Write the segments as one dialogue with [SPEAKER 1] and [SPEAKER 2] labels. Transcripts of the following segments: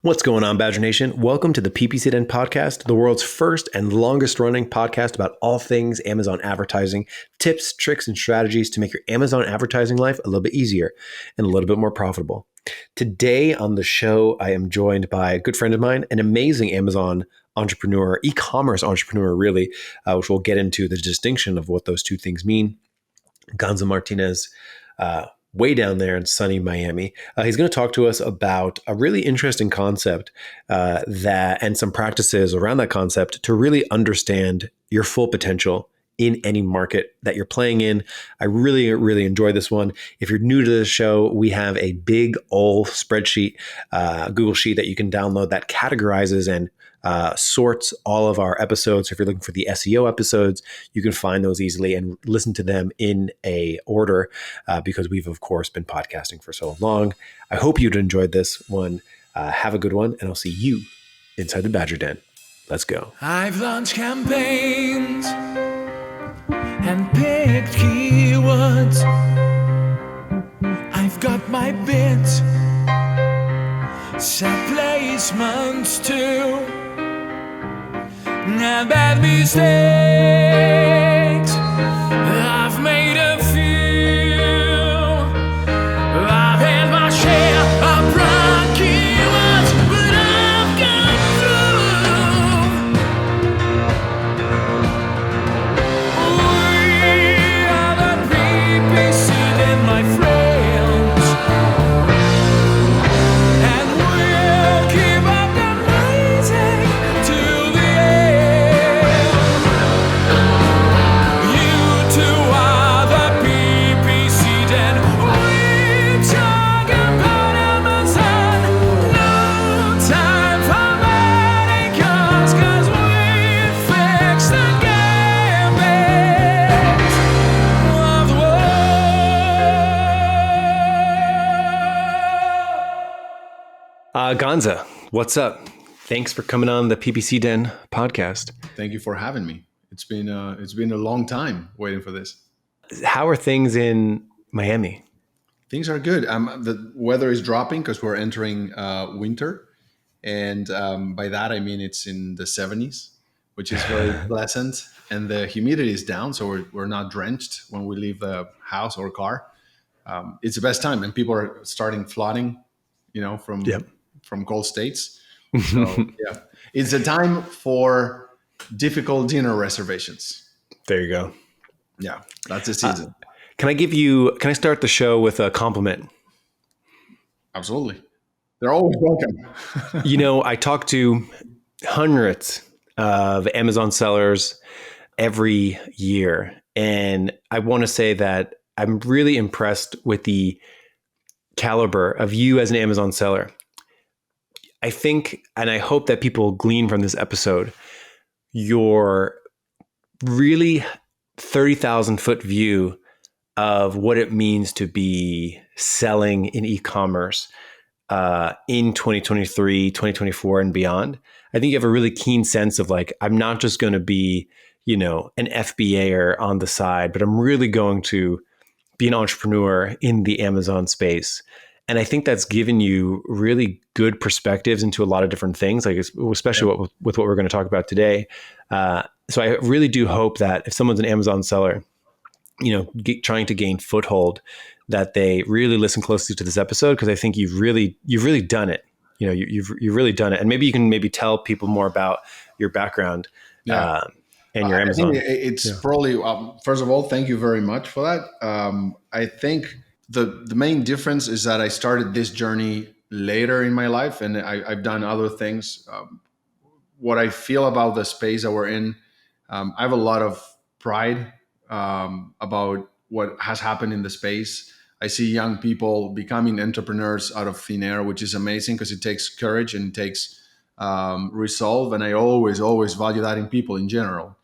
[SPEAKER 1] What's going on, Badger Nation? Welcome to the PPC Den podcast, the world's first and longest running podcast about all things Amazon advertising, tips, tricks, and strategies to make your Amazon advertising life a little bit easier and a little bit more profitable. Today on the show, I am joined by a good friend of mine, an amazing Amazon entrepreneur, e-commerce entrepreneur, really, which we'll get into the distinction of what those two things mean. Gonza Martinez, way down there in sunny Miami. He's going to talk to us about a really interesting concept and some practices around that concept to really understand your full potential in any market that you're playing in. I really, really enjoy this one. If you're new to the show, we have a big old spreadsheet, Google Sheet that you can download that categorizes and sorts all of our episodes. So if you're looking for the SEO episodes, you can find those easily and listen to them in a order because we've, of course, been podcasting for so long. I hope you'd enjoyed this one. Have a good one, and I'll see you inside the Badger Den. Let's go.
[SPEAKER 2] I've launched campaigns and picked keywords. I've got my bids, set placements too. And bad mistakes, I've made a few. I've had my share of wrong keywords, but I've got through. We are the PPC Den, my friends, and we'll keep up the rising to the end. You two are the PPC Den. We talk about Amazon. No time for manicures, 'cause we fix the gambit of the world.
[SPEAKER 1] Gonza, what's up? Thanks for coming on the PPC Den podcast.
[SPEAKER 3] Thank you for having me. It's been a long time waiting for this.
[SPEAKER 1] How are things in Miami?
[SPEAKER 3] Things are good. The weather is dropping because we're entering winter, and by that I mean it's in the 70s, which is very pleasant, and the humidity is down, so we're not drenched when we leave the house or car. It's the best time, and people are starting flooding, from cold states. So yeah, it's a time for difficult dinner reservations.
[SPEAKER 1] There you go.
[SPEAKER 3] Yeah, that's the season.
[SPEAKER 1] Can I start the show with a compliment?
[SPEAKER 3] Absolutely. They're always welcome.
[SPEAKER 1] I talk to hundreds of Amazon sellers every year. And I want to say that I'm really impressed with the caliber of you as an Amazon seller. I think, and I hope that people glean from this episode, your really 30,000 foot view of what it means to be selling in e-commerce in 2023, 2024 and beyond. I think you have a really keen sense of I'm not just going to be, an FBAer on the side, but I'm really going to be an entrepreneur in the Amazon space. And I think that's given you really good perspectives into a lot of different things, especially with what we're going to talk about today. So I really do hope that if someone's an Amazon seller, trying to gain foothold, that they really listen closely to this episode, because I think you've really done it. You've really done it, and maybe you can tell people more about your background and your Amazon.
[SPEAKER 3] I think it's probably first of all, thank you very much for that. I think the main difference is that I started this journey later in my life, and I've done other things. What I feel about the space that we're in, I have a lot of pride about what has happened in the space. I see young people becoming entrepreneurs out of thin air, which is amazing because it takes courage and it takes resolve. And I always value that in people in general.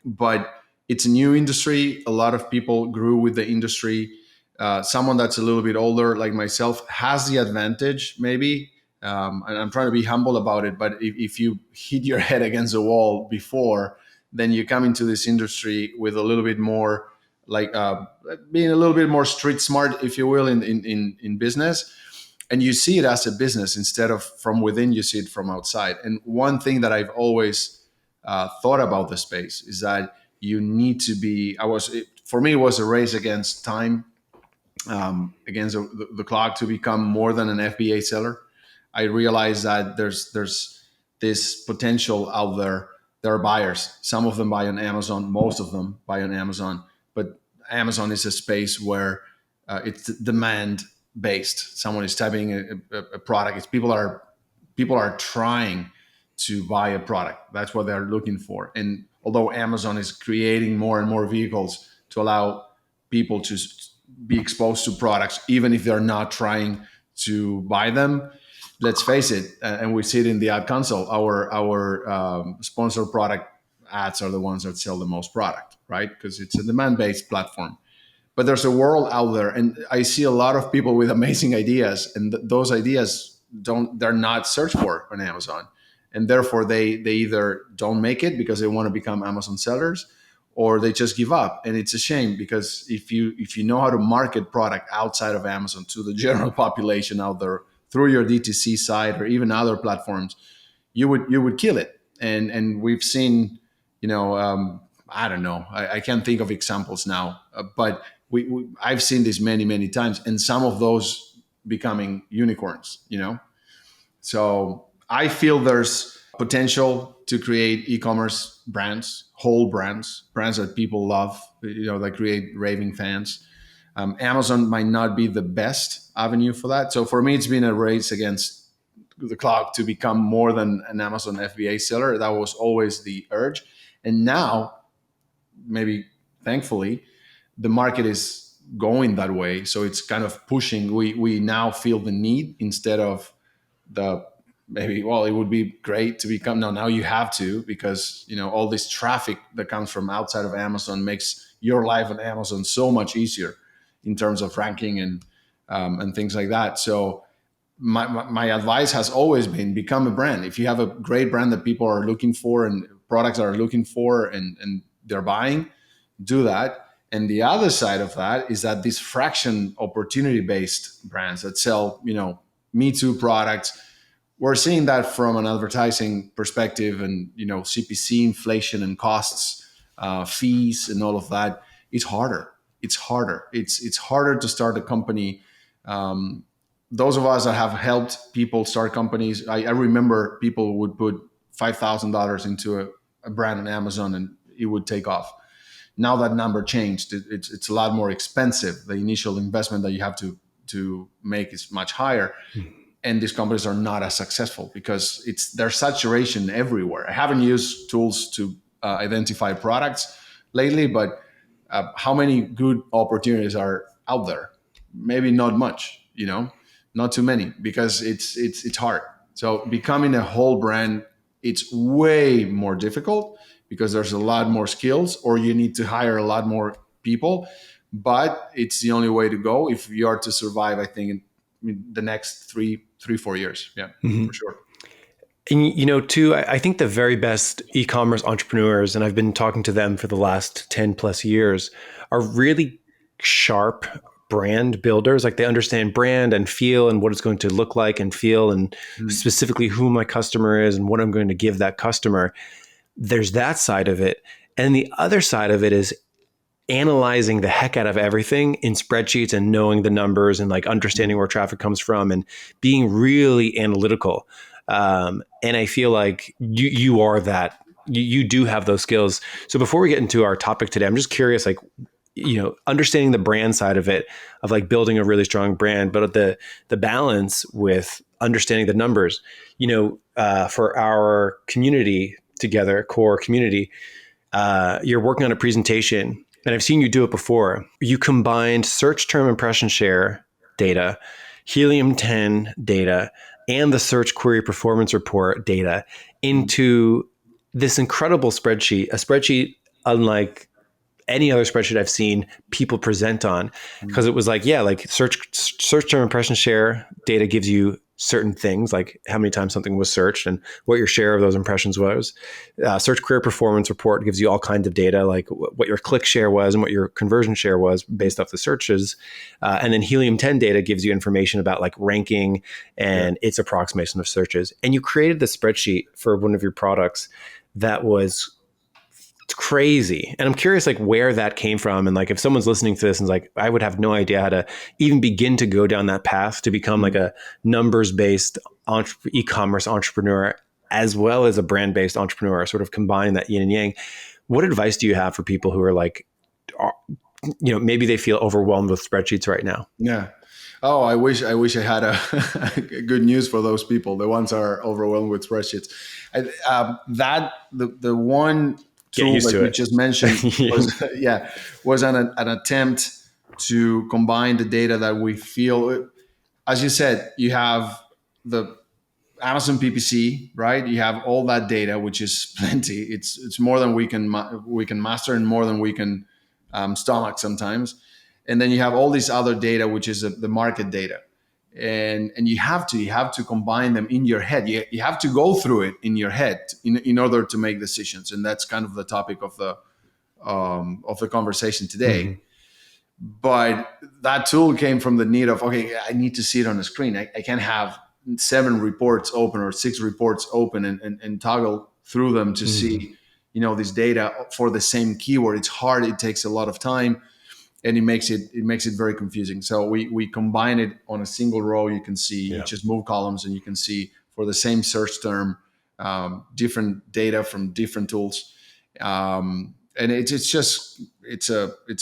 [SPEAKER 3] But it's a new industry. A lot of people grew with the industry. Someone that's a little bit older, like myself, has the advantage, maybe. And I'm trying to be humble about it. But if you hit your head against the wall before, then you come into this industry with a little bit more, being a little bit more street smart, if you will, in business. and you see it as a business instead of from within. You see it from outside. And one thing that I've always thought about the space is that you need to be. For me, it was a race against time, against the clock to become more than an FBA seller. I realized that there's this potential out there. There are buyers. Some of them buy on Amazon. Most of them buy on Amazon. But Amazon is a space where it's demand based. Someone is typing a product. People are trying to buy a product. That's what they're looking for. And although Amazon is creating more and more vehicles to allow people to be exposed to products, even if they're not trying to buy them, let's face it, and we see it in the ad console, our sponsored product ads are the ones that sell the most product, right? Because it's a demand-based platform. But there's a world out there, and I see a lot of people with amazing ideas, and those ideas they're not searched for on Amazon, and therefore they either don't make it because they want to become Amazon sellers, or they just give up. And it's a shame, because if you know how to market product outside of Amazon to the general population out there through your DTC site or even other platforms, you would kill it. And we've seen, I don't know, I can't think of examples now, but I've seen this many times, and some of those becoming unicorns. So I feel there's potential to create e-commerce brands, whole brands that people love, that create raving fans. Amazon might not be the best avenue for that. So for me, it's been a race against the clock to become more than an Amazon FBA seller. That was always the urge. And now, maybe thankfully, the market is going that way. So it's kind of pushing. We now feel the need instead of it would be great to become. No, now you have to, because all this traffic that comes from outside of Amazon makes your life on Amazon so much easier in terms of ranking and things like that. So my advice has always been, become a brand. If you have a great brand that people are looking for and products are looking for and they're buying, do that. And the other side of that is that these fraction opportunity-based brands that sell, Me Too products, we're seeing that from an advertising perspective, and CPC, inflation and costs, fees and all of that. It's harder. It's harder to start a company. Those of us that have helped people start companies, I remember people would put $5,000 into a brand on Amazon and it would take off. Now that number changed. It's a lot more expensive. The initial investment that you have to make is much higher. And these companies are not as successful because there's saturation everywhere. I haven't used tools to identify products lately, but how many good opportunities are out there? Maybe not much, not too many, because it's hard. So becoming a whole brand, it's way more difficult because there's a lot more skills, or you need to hire a lot more people. But it's the only way to go if you are to survive, I think, in the next 3-4 years. Yeah, for sure.
[SPEAKER 1] And, too, I think the very best e-commerce entrepreneurs, and I've been talking to them for the last 10 plus years, are really sharp brand builders. Like, they understand brand and feel and what it's going to look like and feel, and specifically who my customer is and what I'm going to give that customer. There's that side of it. And the other side of it is analyzing the heck out of everything in spreadsheets and knowing the numbers and understanding where traffic comes from and being really analytical. And I feel like you are that. You do have those skills. So before we get into our topic today, I'm just curious, understanding the brand side of it, of building a really strong brand, but the balance with understanding the numbers. For our community together, core community, you're working on a presentation, and I've seen you do it before. You combined search term impression share data, Helium 10 data, and the search query performance report data into this incredible spreadsheet, a spreadsheet unlike any other spreadsheet I've seen people present on, because it was search term impression share data gives you certain things, like how many times something was searched and what your share of those impressions was. Search Query Performance Report gives you all kinds of data, like what your click share was and what your conversion share was based off the searches. And then Helium 10 data gives you information about like ranking and its approximation of searches. And you created the spreadsheet for one of your products that was crazy. And I'm curious like where that came from. And like if someone's listening to this and is like, I would have no idea how to even begin to go down that path to become like a numbers-based e-commerce entrepreneur as well as a brand-based entrepreneur, sort of combining that yin and yang. What advice do you have for people who are like, maybe they feel overwhelmed with spreadsheets right now?
[SPEAKER 3] Yeah. Oh, I wish I had a good news for those people. The ones are overwhelmed with spreadsheets. The one tool that you just mentioned was an attempt to combine the data that we feel. As you said, you have the Amazon PPC, right? You have all that data, which is plenty. It's more than we can master and more than we can stomach sometimes. And then you have all this other data, which is the market data. And you have to combine them in your head. You have to go through it in your head in order to make decisions. And that's kind of the topic of the conversation today. Mm-hmm. But that tool came from the need of, okay, I need to see it on the screen. I can't have 7 reports open or 6 reports open and toggle through them to see, this data for the same keyword. It's hard. It takes a lot of time. And it makes it very confusing. So we combine it on a single row. You can see, you just move columns and you can see for the same search term, different data from different tools. And it's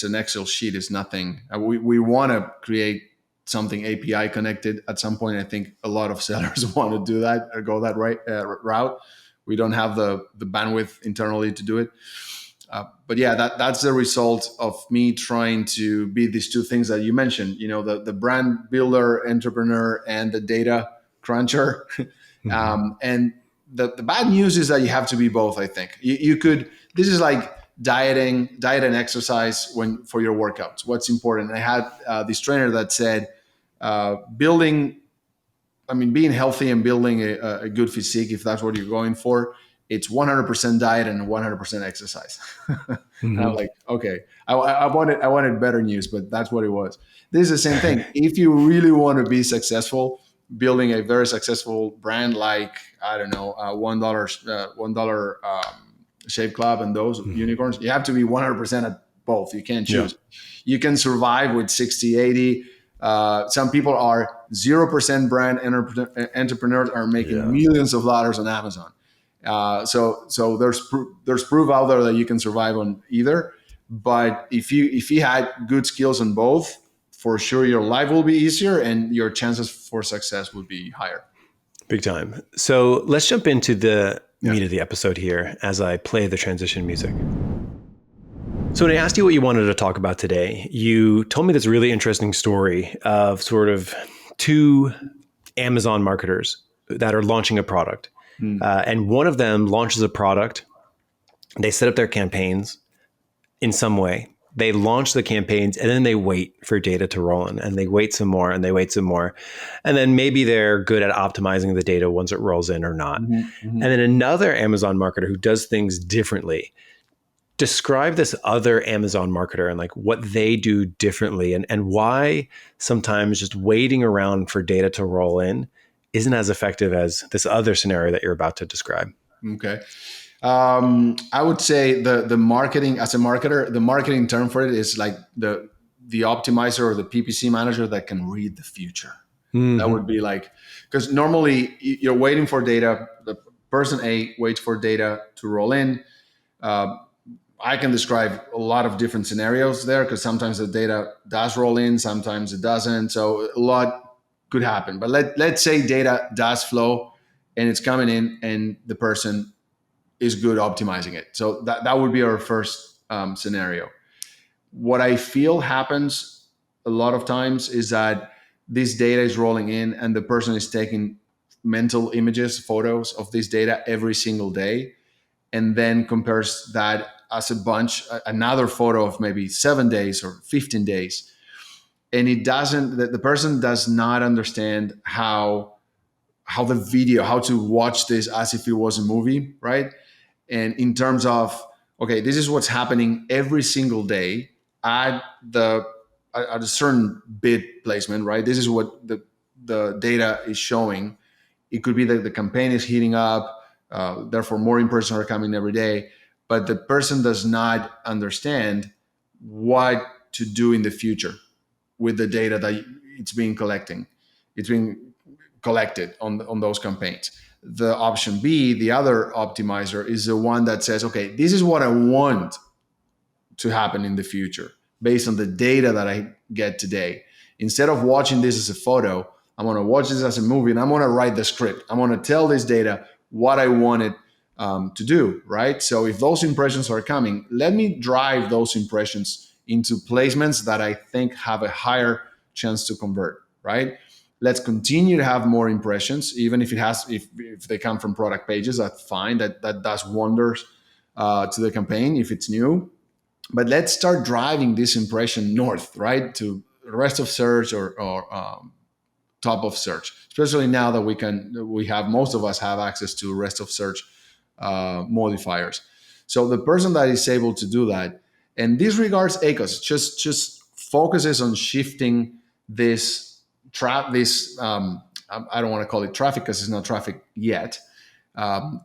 [SPEAKER 3] an Excel sheet. It's nothing. We want to create something API connected at some point. I think a lot of sellers want to do that or go that route. We don't have the bandwidth internally to do it. But yeah, that's the result of me trying to be these two things that you mentioned, the brand builder, entrepreneur, and the data cruncher. And the bad news is that you have to be both, I think. You could, this is like diet and exercise for your workouts. What's important? And I had this trainer that said, being healthy and building a good physique, if that's what you're going for, it's 100% diet and 100% exercise. And I'm like, okay, I wanted better news, but that's what it was. This is the same thing. If you really want to be successful, building a very successful brand like, I don't know, $1 Shave Club and those unicorns, you have to be 100% at both. You can't choose. You can survive with 60, 80. Some people are 0% brand entrepreneurs are making millions of dollars on Amazon. So there's proof out there that you can survive on either. But if you had good skills on both, for sure your life will be easier and your chances for success would be higher.
[SPEAKER 1] Big time. So let's jump into the meat of the episode here as I play the transition music. So when I asked you what you wanted to talk about today, you told me this really interesting story of sort of 2 Amazon marketers that are launching a product. And one of them launches a product. They set up their campaigns in some way. They launch the campaigns and then they wait for data to roll in, and they wait some more and they wait some more. And then maybe they're good at optimizing the data once it rolls in or not. And then another Amazon marketer who does things differently. Describe this other Amazon marketer and like what they do differently and why sometimes just waiting around for data to roll in isn't as effective as this other scenario that you're about to describe.
[SPEAKER 3] Okay. I would say the marketing, as a marketer, the marketing term for it is like the optimizer or the PPC manager that can read the future. That would be like, because normally you're waiting for data. The person A waits for data to roll in. I can describe a lot of different scenarios there because sometimes the data does roll in, sometimes it doesn't. So a lot could happen. But let's say data does flow and it's coming in and the person is good optimizing it. So that would be our first scenario. What I feel happens a lot of times is that this data is rolling in and the person is taking mental images, photos of this data every single day, and then compares that as a bunch, another photo of maybe 7 days or 15 days. And the person does not understand how how to watch this as if it was a movie, right? And in terms of, okay, this is what's happening every single day at the at a certain bid placement, right? This is what the data is showing. It could be that the campaign is heating up, therefore more impressions are coming every day, but the person does not understand what to do in the future with the data that it's being collecting. It's being collected on those campaigns. The option B, the other optimizer, is the one that says, okay, this is what I want to happen in the future based on the data that I get today. Instead of watching this as a photo, I'm going to watch this as a movie, and I'm going to write the script. I'm going to tell this data what I want it to do, right? So if those impressions are coming, let me drive those impressions into placements that I think have a higher chance to convert, right? Let's continue to have more impressions, even if if they come from product pages. That's fine. That does wonders to the campaign if it's new. But let's start driving this impression north, right, to the rest of search or top of search. Especially now that most of us have access to rest of search modifiers. So the person that is able to do that and disregards ACOS, just focuses on shifting this I don't want to call it traffic because it's not traffic yet.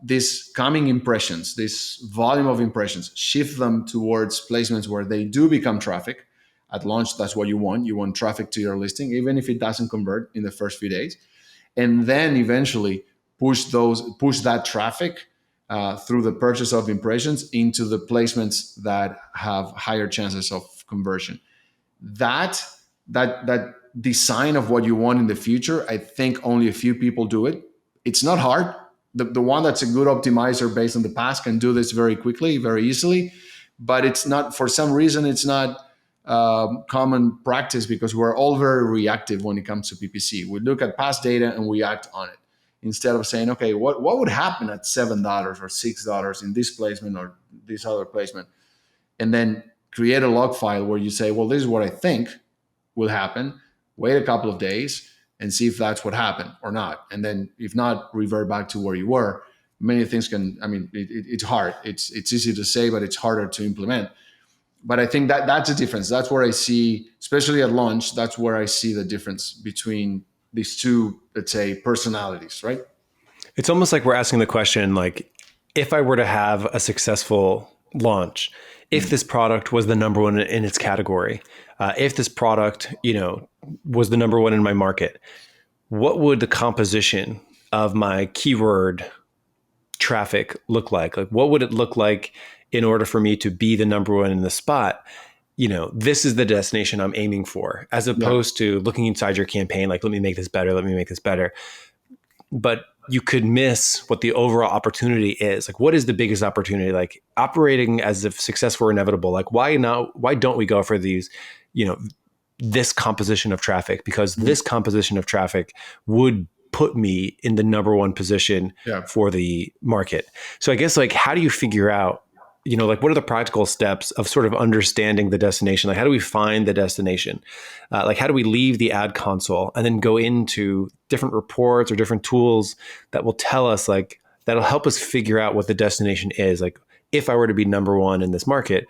[SPEAKER 3] These coming impressions, this volume of impressions, shift them towards placements where they do become traffic. At launch, that's what you want. You want traffic to your listing, even if it doesn't convert in the first few days. And then eventually push that traffic through the purchase of impressions into the placements that have higher chances of conversion. That design of what you want in the future, I think only a few people do it. It's not hard. The one that's a good optimizer based on the past can do this very quickly, very easily, but it's not, for some reason, it's not common practice because we're all very reactive when it comes to PPC. We look at past data and we act on it instead of saying, okay, what would happen at $7 or $6 in this placement or this other placement? And then create a log file where you say, well, this is what I think will happen. Wait a couple of days and see if that's what happened or not. And then if not, revert back to where you were. Many things it's hard. It's easy to say, but it's harder to implement. But I think that's a difference. That's where I see, especially at launch, that's where I see the difference between these two, let's say, personalities, right?
[SPEAKER 1] It's almost like we're asking the question, like, if I were to have a successful launch, if this product was the number one in its category, if this product, was the number one in my market, what would the composition of my keyword traffic look like? Like, what would it look like in order for me to be the number one in the spot? This is the destination I'm aiming for, as opposed to looking inside your campaign, like, let me make this better. Let me make this better. But you could miss what the overall opportunity is. Like, what is the biggest opportunity? Like, operating as if success were inevitable. Like, why don't we go for these, this composition of traffic? Because this composition of traffic would put me in the number one position for the market. So I guess, like, how do you figure out, like, what are the practical steps of sort of understanding the destination? Like, how do we find the destination? Like, how do we leave the ad console and then go into different reports or different tools that will tell us, like, that'll help us figure out what the destination is? Like, if I were to be number one in this market,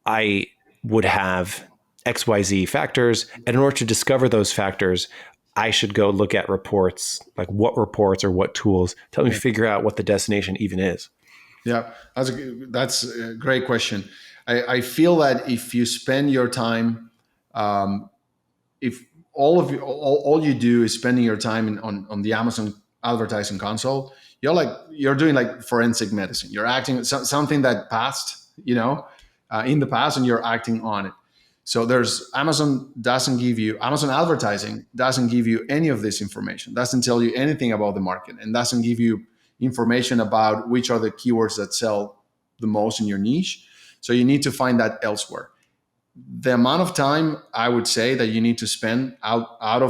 [SPEAKER 1] I would have XYZ factors. And in order to discover those factors, I should go look at reports, like what reports or what tools tell me figure out what the destination even is.
[SPEAKER 3] Yeah, that's a great question. I feel that if you spend your time, if all you do is spending your time on the Amazon advertising console, you're doing like forensic medicine. You're acting something that passed, in the past, and you're acting on it. So Amazon advertising doesn't give you any of this information, doesn't tell you anything about the market, and doesn't give you information about which are the keywords that sell the most in your niche. So you need to find that elsewhere. The amount of time I would say that you need to spend outside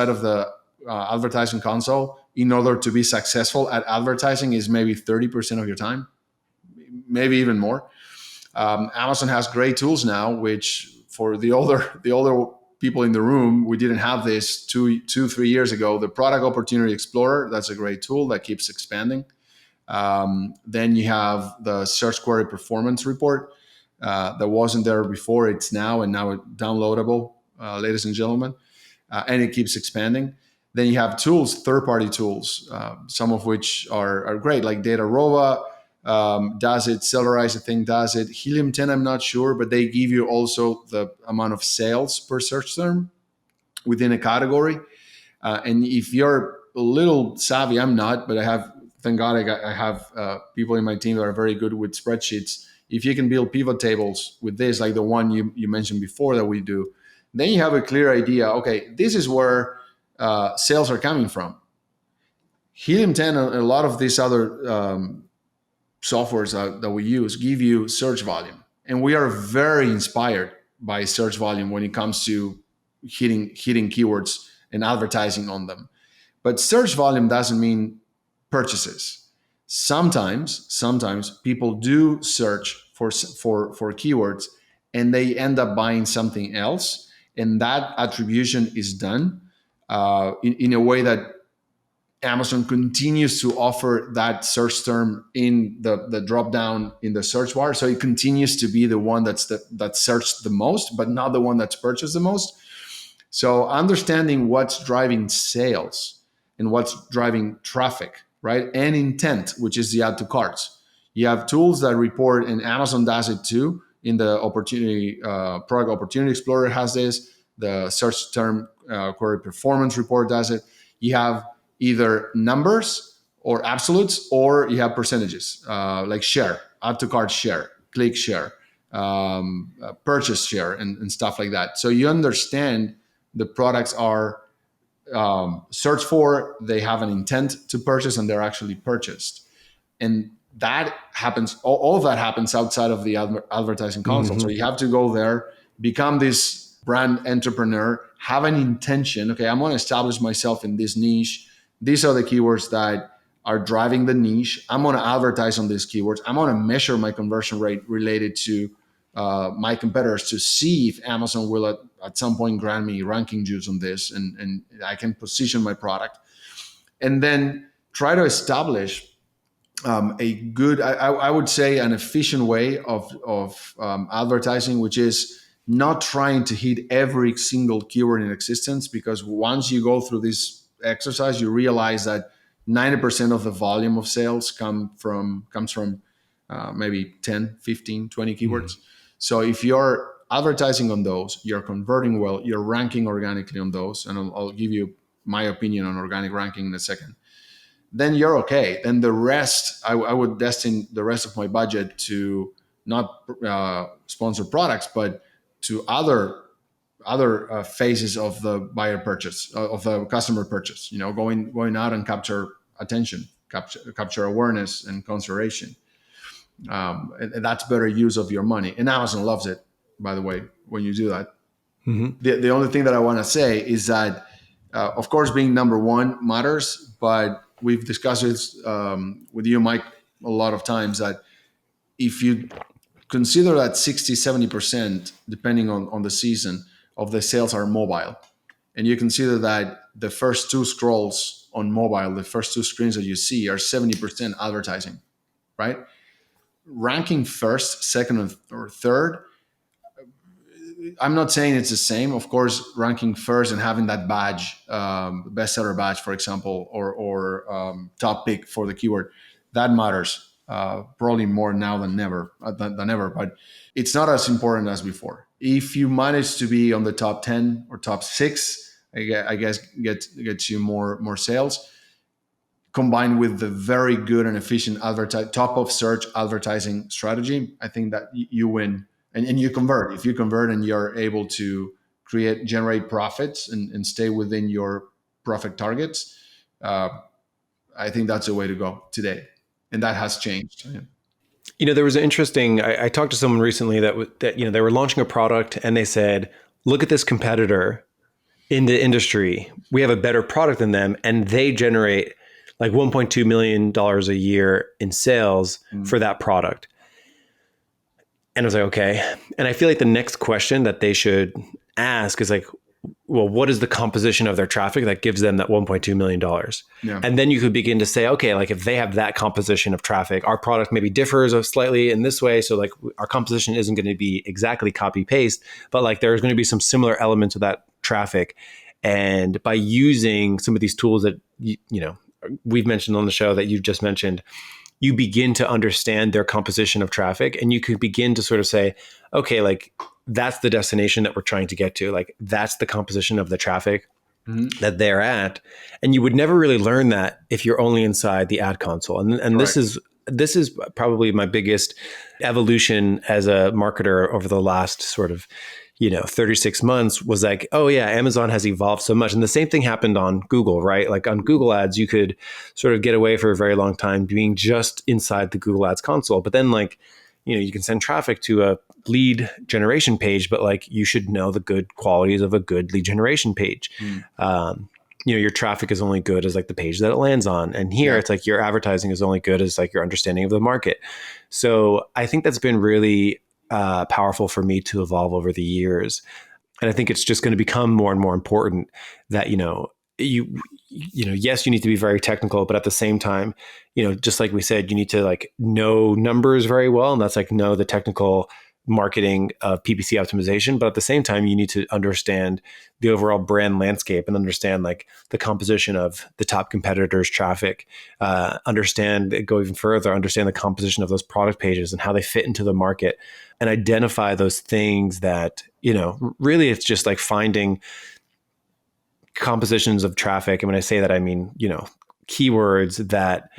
[SPEAKER 3] of the advertising console in order to be successful at advertising is maybe 30% of your time, maybe even more. Amazon has great tools now, which for the older people in the room, we didn't have this 3 years ago. The Product Opportunity Explorer, that's a great tool that keeps expanding. Then you have the Search Query Performance Report that wasn't there before. It's now, and now it's downloadable, ladies and gentlemen, and it keeps expanding. Then you have tools, third-party tools, some of which are great, like DataRova does it, Cellarize, I think, does it. Helium 10, I'm not sure, but they give you also the amount of sales per search term within a category. And if you're a little savvy, I'm not, but I have, thank God, I have people in my team that are very good with spreadsheets. If you can build pivot tables with this, like the one you mentioned before that we do, then you have a clear idea. Okay, this is where sales are coming from. Helium 10 and a lot of these other softwares that we use give you search volume. And we are very inspired by search volume when it comes to hitting keywords and advertising on them. But search volume doesn't mean purchases. Sometimes people do search for keywords and they end up buying something else. And that attribution is done in a way that Amazon continues to offer that search term in the drop down in the search bar. So it continues to be the one that's searched the most, but not the one that's purchased the most. So understanding what's driving sales and what's driving traffic, right? And intent, which is the add to carts. You have tools that report, and Amazon does it too. In the Product Opportunity Explorer has this. The Search Term Query Performance Report does it. You have either numbers or absolutes, or you have percentages like share, add to cart share, click share, purchase share, and stuff like that. So you understand the products are searched for, they have an intent to purchase, and they're actually purchased. And that happens, all of that happens outside of the advertising console. Mm-hmm. So you have to go there, become this brand entrepreneur, have an intention. Okay, I'm going to establish myself in this niche. These are the keywords that are driving the niche. I'm going to advertise on these keywords. I'm going to measure my conversion rate related to my competitors to see if Amazon will at some point grant me ranking juice on this, and I can position my product. And then try to establish a good, I would say, an efficient way of advertising, which is not trying to hit every single keyword in existence, because once you go through this exercise, you realize that 90% of the volume of sales comes from maybe 10, 15, 20 keywords. Mm-hmm. So if you're advertising on those, you're converting well, you're ranking organically on those, and I'll give you my opinion on organic ranking in a second, then you're okay. Then the rest, I would destine the rest of my budget to not sponsor products, but to other phases of the buyer purchase, of the customer purchase. Going out and capture attention, capture awareness and consideration. And that's better use of your money. And Amazon loves it, by the way, when you do that. Mm-hmm. The only thing that I want to say is that, of course, being number one matters, but we've discussed this with you, Mike, a lot of times, that if you consider that 60, 70%, depending on the season, of the sales are mobile, and you consider that the first two scrolls on mobile, the first two screens that you see are 70% advertising, right? Ranking first, second, or third, I'm not saying it's the same. Of course, ranking first and having that badge, bestseller badge, for example, or top pick for the keyword, that matters probably more now than ever. But it's not as important as before. If you manage to be on the top 10 or top 6, I guess gets you more sales, combined with the very good and efficient top of search advertising strategy. I think that you win. And you convert. If you convert and you're able to generate profits and stay within your profit targets, I think that's the way to go today. And that has changed. Yeah.
[SPEAKER 1] There was an interesting, I talked to someone recently that they were launching a product and they said, look at this competitor in the industry. We have a better product than them, and they generate like $1.2 million a year in sales for that product. And I was like, okay. And I feel like the next question that they should ask is like, well, what is the composition of their traffic that gives them that $1.2 million?
[SPEAKER 3] Yeah.
[SPEAKER 1] And then you could begin to say, okay, like if they have that composition of traffic, our product maybe differs slightly in this way. So like our composition isn't going to be exactly copy paste, but like there's going to be some similar elements of that traffic. And by using some of these tools that, we've mentioned on the show that you've just mentioned, you begin to understand their composition of traffic, and you could begin to sort of say, okay, like that's the destination that we're trying to get to. Like that's the composition of the traffic that they're at. And you would never really learn that if you're only inside the ad console. And
[SPEAKER 3] Right.
[SPEAKER 1] this is probably my biggest evolution as a marketer over the last sort of 36 months was like, oh yeah, Amazon has evolved so much. And the same thing happened on Google, right? Like on Google Ads, you could sort of get away for a very long time being just inside the Google Ads console. But then like, you can send traffic to a lead generation page, but like you should know the good qualities of a good lead generation page. Your traffic is only good as like the page that it lands on. And here it's like your advertising is only good as like your understanding of the market. So I think that's been really powerful for me to evolve over the years. And I think it's just going to become more and more important that, yes, you need to be very technical, but at the same time, just like we said, you need to like know numbers very well. And that's like know the technical marketing of PPC optimization. But at the same time, you need to understand the overall brand landscape and understand like the composition of the top competitors' traffic, go even further, understand the composition of those product pages and how they fit into the market, and identify those things that, really it's just like finding compositions of traffic. And when I say that, I mean, keywords that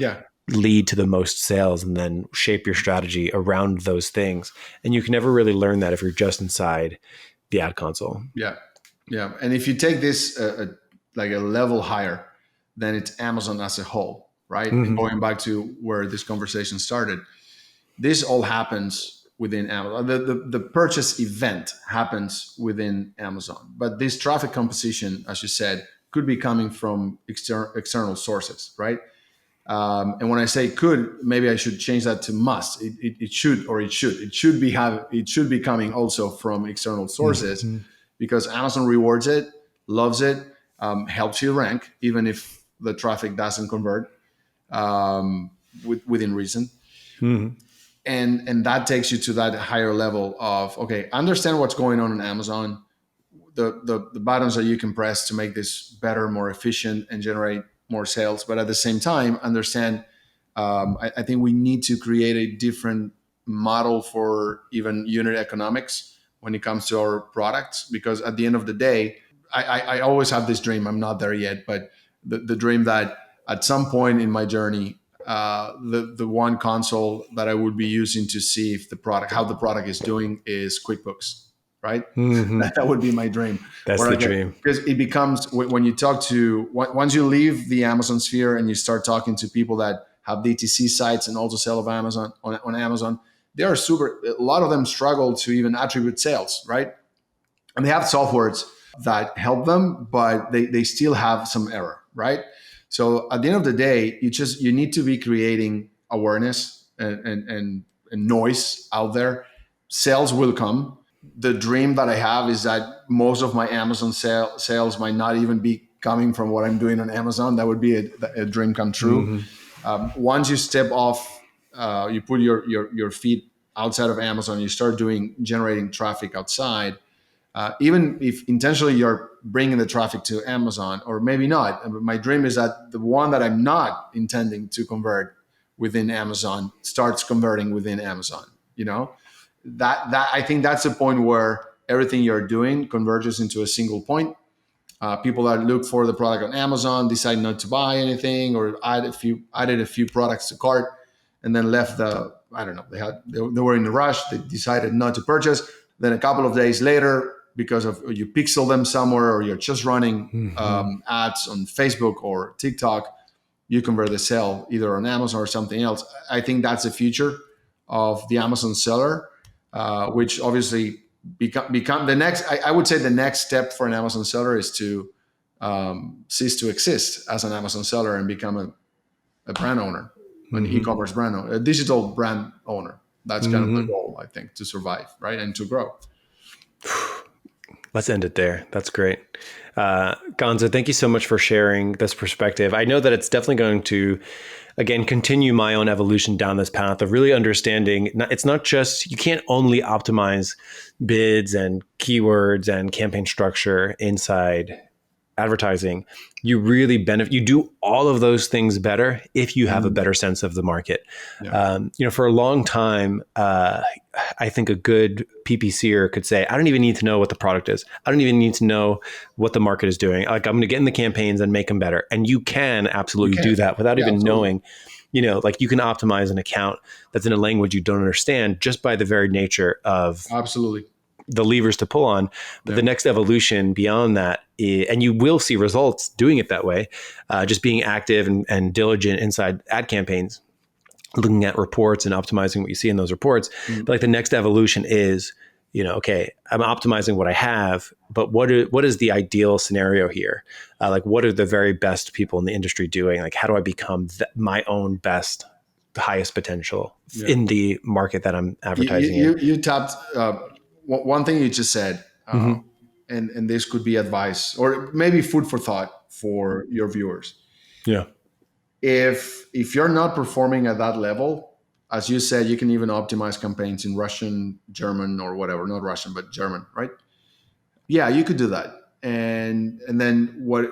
[SPEAKER 1] lead to the most sales, and then shape your strategy around those things. And you can never really learn that if you're just inside the ad console.
[SPEAKER 3] Yeah. Yeah. And if you take this like a level higher, then it's Amazon as a whole, right? And going back to where this conversation started, this all happens within Amazon. The purchase event happens within Amazon, but this traffic composition, as you said, could be coming from external sources, right? And when I say could, maybe I should change that to must. It should be coming also from external sources, because Amazon rewards it, loves it, helps you rank, even if the traffic doesn't convert within reason. And that takes you to that higher level of, okay, understand what's going on Amazon, the buttons that you can press to make this better, more efficient, and generate more sales. But at the same time, understand, I think we need to create a different model for even unit economics when it comes to our products, because at the end of the day, I always have this dream. I'm not there yet, but the dream that at some point in my journey, the one console that I would be using to see if how the product is doing is QuickBooks, right? That would be my dream.
[SPEAKER 1] That's the dream.
[SPEAKER 3] Because it becomes, when you talk to, once you leave the Amazon sphere and you start talking to people that have DTC sites and also sell on Amazon, they are a lot of them struggle to even attribute sales, right? And they have softwares that help them, but they still have some error, right? So at the end of the day, you need to be creating awareness and noise out there. Sales will come. The dream that I have is that most of my Amazon sales might not even be coming from what I'm doing on Amazon. That would be a dream come true. Once you step off, you put your feet outside of Amazon, you start generating traffic outside. Even if intentionally you're bringing the traffic to Amazon, or maybe not. My dream is that the one that I'm not intending to convert within Amazon starts converting within Amazon. That I think that's the point where everything you're doing converges into a single point. People that look for the product on Amazon decide not to buy anything, or added a few products to cart, and then left they were in a rush. They decided not to purchase. Then a couple of days later, because of you pixel them somewhere, or you're just running ads on Facebook or TikTok, you convert the sale either on Amazon or something else. I think that's the future of the Amazon seller, which obviously become the next. I would say the next step for an Amazon seller is to cease to exist as an Amazon seller and become a brand owner, an e-commerce brand owner, a digital brand owner. That's kind of the goal, I think, to survive, right, and to grow.
[SPEAKER 1] Let's end it there. That's great. Gonza, thank you so much for sharing this perspective. I know that it's definitely going to, again, continue my own evolution down this path of really understanding. It's not just, you can't only optimize bids and keywords and campaign structure inside advertising. You really benefit. You do all of those things better if you have a better sense of the market.
[SPEAKER 3] Yeah.
[SPEAKER 1] For a long time, I think a good PPCer could say, I don't even need to know what the product is. I don't even need to know what the market is doing. Like, I'm going to get in the campaigns and make them better. And you can absolutely do that without even knowing, like you can optimize an account that's in a language you don't understand just by the very nature of
[SPEAKER 3] Absolutely.
[SPEAKER 1] the levers to pull on. But the next evolution beyond that, and you will see results doing it that way, just being active and diligent inside ad campaigns, looking at reports and optimizing what you see in those reports. But like the next evolution is, okay, I'm optimizing what I have, but what is the ideal scenario here? Like, what are the very best people in the industry doing? Like, how do I become my own best, highest potential in the market that I'm advertising in?
[SPEAKER 3] You tapped one thing you just said, and this could be advice or maybe food for thought for your viewers.
[SPEAKER 1] Yeah.
[SPEAKER 3] If you're not performing at that level, as you said, you can even optimize campaigns in Russian, German, or whatever, not Russian, but German, right? Yeah, you could do that. And then what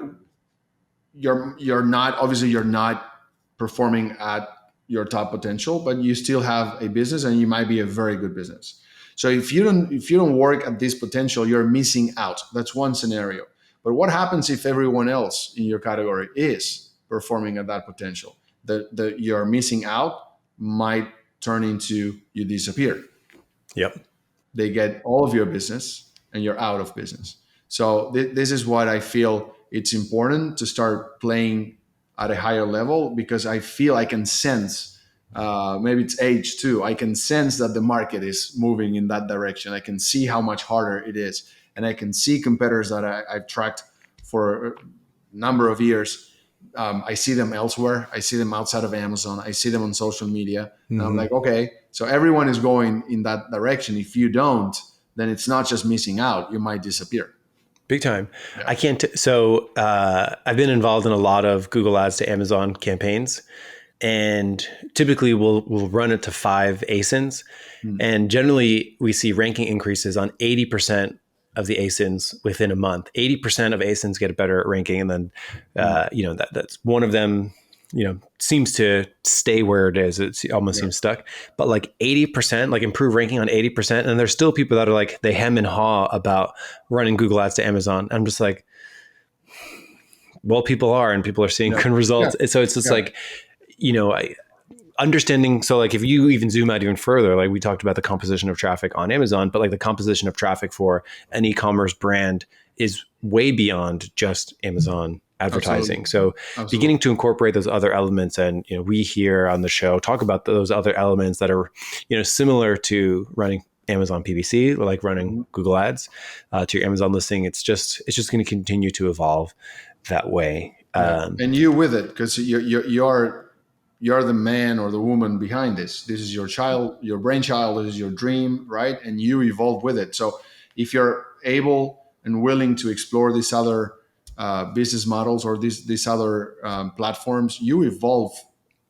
[SPEAKER 3] you're not performing at your top potential, but you still have a business and you might be a very good business. So if you don't work at this potential, you're missing out. That's one scenario. But what happens if everyone else in your category is performing at that potential? You're missing out might turn into you disappear.
[SPEAKER 1] Yep.
[SPEAKER 3] They get all of your business and you're out of business. So this is what I feel it's important to start playing at a higher level, because I feel I can sense, maybe it's age too, I can sense that the market is moving in that direction. I can see how much harder it is. And I can see competitors that I've tracked for a number of years. I see them elsewhere. I see them outside of Amazon. I see them on social media. And I'm like, okay, so everyone is going in that direction. If you don't, then it's not just missing out. You might disappear.
[SPEAKER 1] Big time. Yeah. I can't. So I've been involved in a lot of Google Ads to Amazon campaigns, and typically we'll run it to 5 ASINs. And generally we see ranking increases on 80% of the ASINs within a month. 80% of ASINs get a better ranking. And then, that's one of them, seems to stay where it is. It almost seems stuck, but like 80%, like improve ranking on 80%. And there's still people that are like, they hem and haw about running Google Ads to Amazon. I'm just like, well, people are, and people are seeing good results. Yeah. So it's just like, understanding. So like, if you even zoom out even further, like we talked about the composition of traffic on Amazon, but like the composition of traffic for an e-commerce brand is way beyond just Amazon advertising. Absolutely. So beginning to incorporate those other elements, and we here on the show talk about those other elements that are similar to running Amazon PPC, like running Google Ads to your Amazon listing. It's just going to continue to evolve that way.
[SPEAKER 3] And you with it, because you're the man or the woman behind this. This is your child, your brainchild. This is your dream, right? And you evolve with it. So if you're able and willing to explore these other business models or these other platforms, you evolve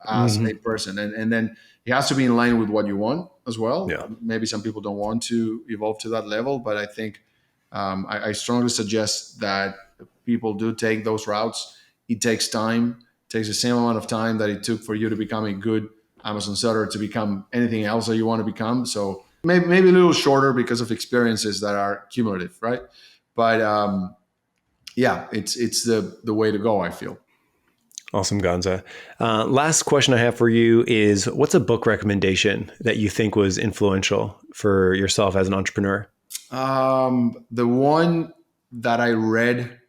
[SPEAKER 3] as a person. And then it has to be in line with what you want as well. Yeah. Maybe some people don't want to evolve to that level, but I think I strongly suggest that people do take those routes. It takes time. It takes the same amount of time that it took for you to become a good Amazon seller to become anything else that you want to become. So maybe a little shorter because of experiences that are cumulative, right? But it's the way to go, I feel.
[SPEAKER 1] Awesome, Gonza. Last question I have for you is, what's a book recommendation that you think was influential for yourself as an entrepreneur?
[SPEAKER 3] The one that I read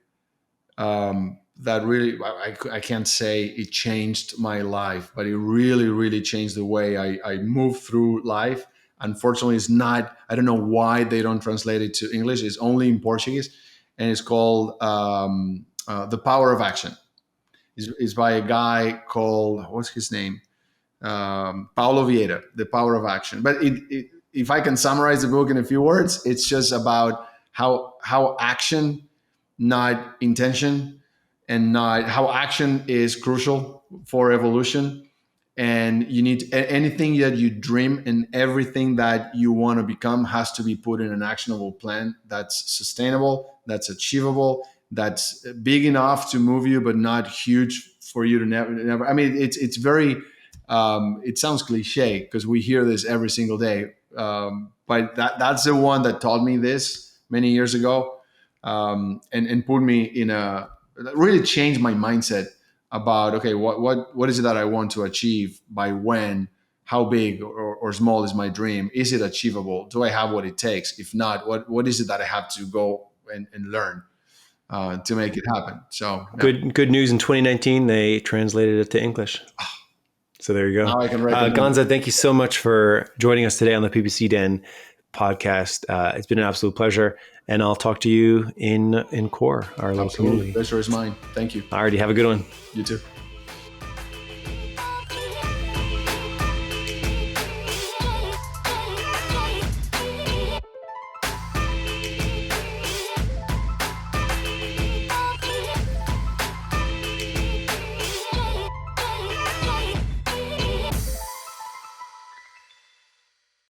[SPEAKER 3] that really, I can't say it changed my life, but it really, really changed the way I move through life. Unfortunately, it's not, I don't know why they don't translate it to English. It's only in Portuguese, and it's called The Power of Action. It's by a guy called, what's his name? Paulo Vieira, The Power of Action. But if I can summarize the book in a few words, it's just about how action, not intention, and not how action is crucial for evolution. And you need anything that you dream and everything that you want to become has to be put in an actionable plan that's sustainable, that's achievable, that's big enough to move you but not huge for you to never. I mean, it's very it sounds cliche because we hear this every single day, but that's the one that taught me this many years ago, and put me in a really changed my mindset about, okay, what is it that I want to achieve, by when, how big or small is my dream, is it achievable, do I have what it takes, if not, what is it that I have to go and learn to make it happen. So yeah.
[SPEAKER 1] Good news. In 2019, they translated it to English. So there you go.
[SPEAKER 3] Now I can recommend
[SPEAKER 1] Gonza, thank you so much for joining us today on the PPC Den podcast. It's been an absolute pleasure. And I'll talk to you in Core, our little
[SPEAKER 3] Absolutely.
[SPEAKER 1] community.
[SPEAKER 3] Pleasure is mine. Thank you.
[SPEAKER 1] Alrighty, have a good one.
[SPEAKER 3] You too.